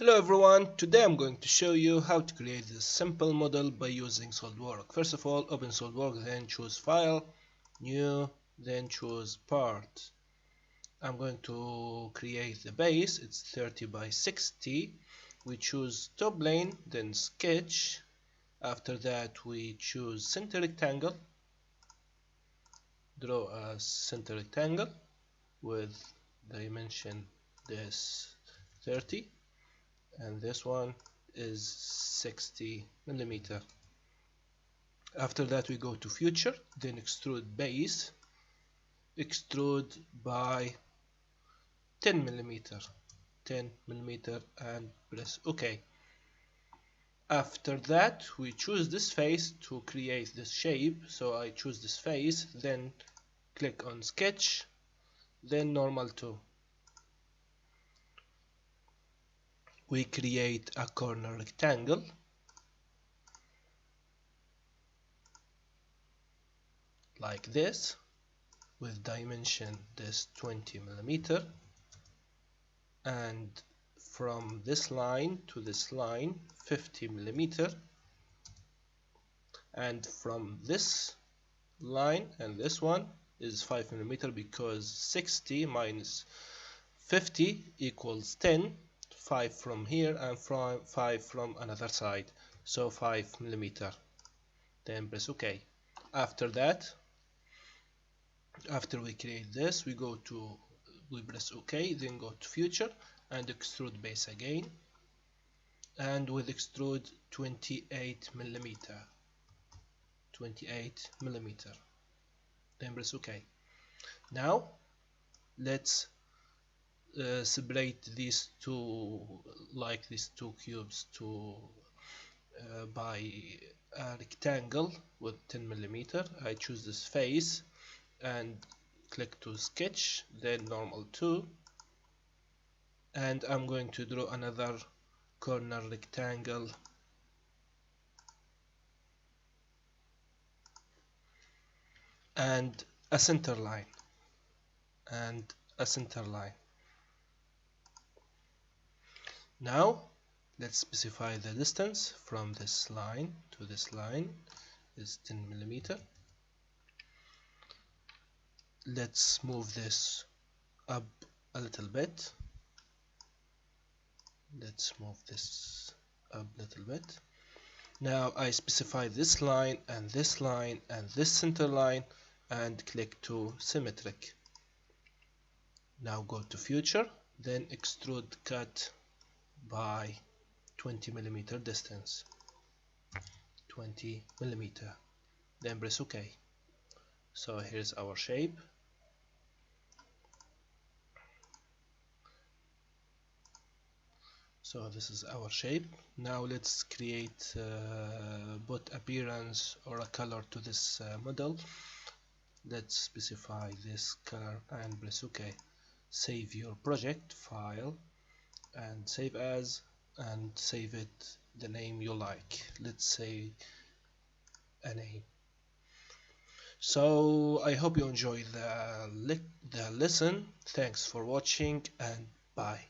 Hello everyone, today I'm going to show you how to create this simple model by using Solidworks. First of all, open Solidworks, then choose File, New, then choose Part. I'm going to create the base, it's 30 by 60. We choose top plane, then Sketch. After that we choose center rectangle. Draw a center rectangle with dimension this 30. And this one is 60 millimeter. After that we go to future, then extrude base, extrude by 10 millimeter and press OK. After that we choose this face to create this shape, so I choose this face, then click on sketch, then normal 2. We create a corner rectangle like this with dimension this 20 millimeter, and from this line to this line 50 millimeter, and from this line and this one is 5 millimeter because 60 minus 50 equals 10. 5 from here and 5 from another side, so 5 millimeter. Then press OK. After that, after we create this, we press OK, then go to future and extrude base again, and with extrude 28 millimeter, then press OK. Now let's separate these two, like these two cubes, by a rectangle with 10 millimeter. I choose this face and click to sketch, then normal 2, and I'm going to draw another corner rectangle and a center line Now let's specify the distance from this line to this line is 10 millimeter. Let's move this up a little bit. Now I specify this line and this line and this center line and click to symmetric. Now go to future, then extrude cut by 20 millimeter distance, 20 millimeter, then press OK. So here's our shape. So this is our shape. Now let's create both appearance or a color to this model. Let's specify this color and press OK. Save your project, file, and save as, and save it the name you like. Let's say a name. So I hope you enjoyed the lesson. Thanks for watching and bye.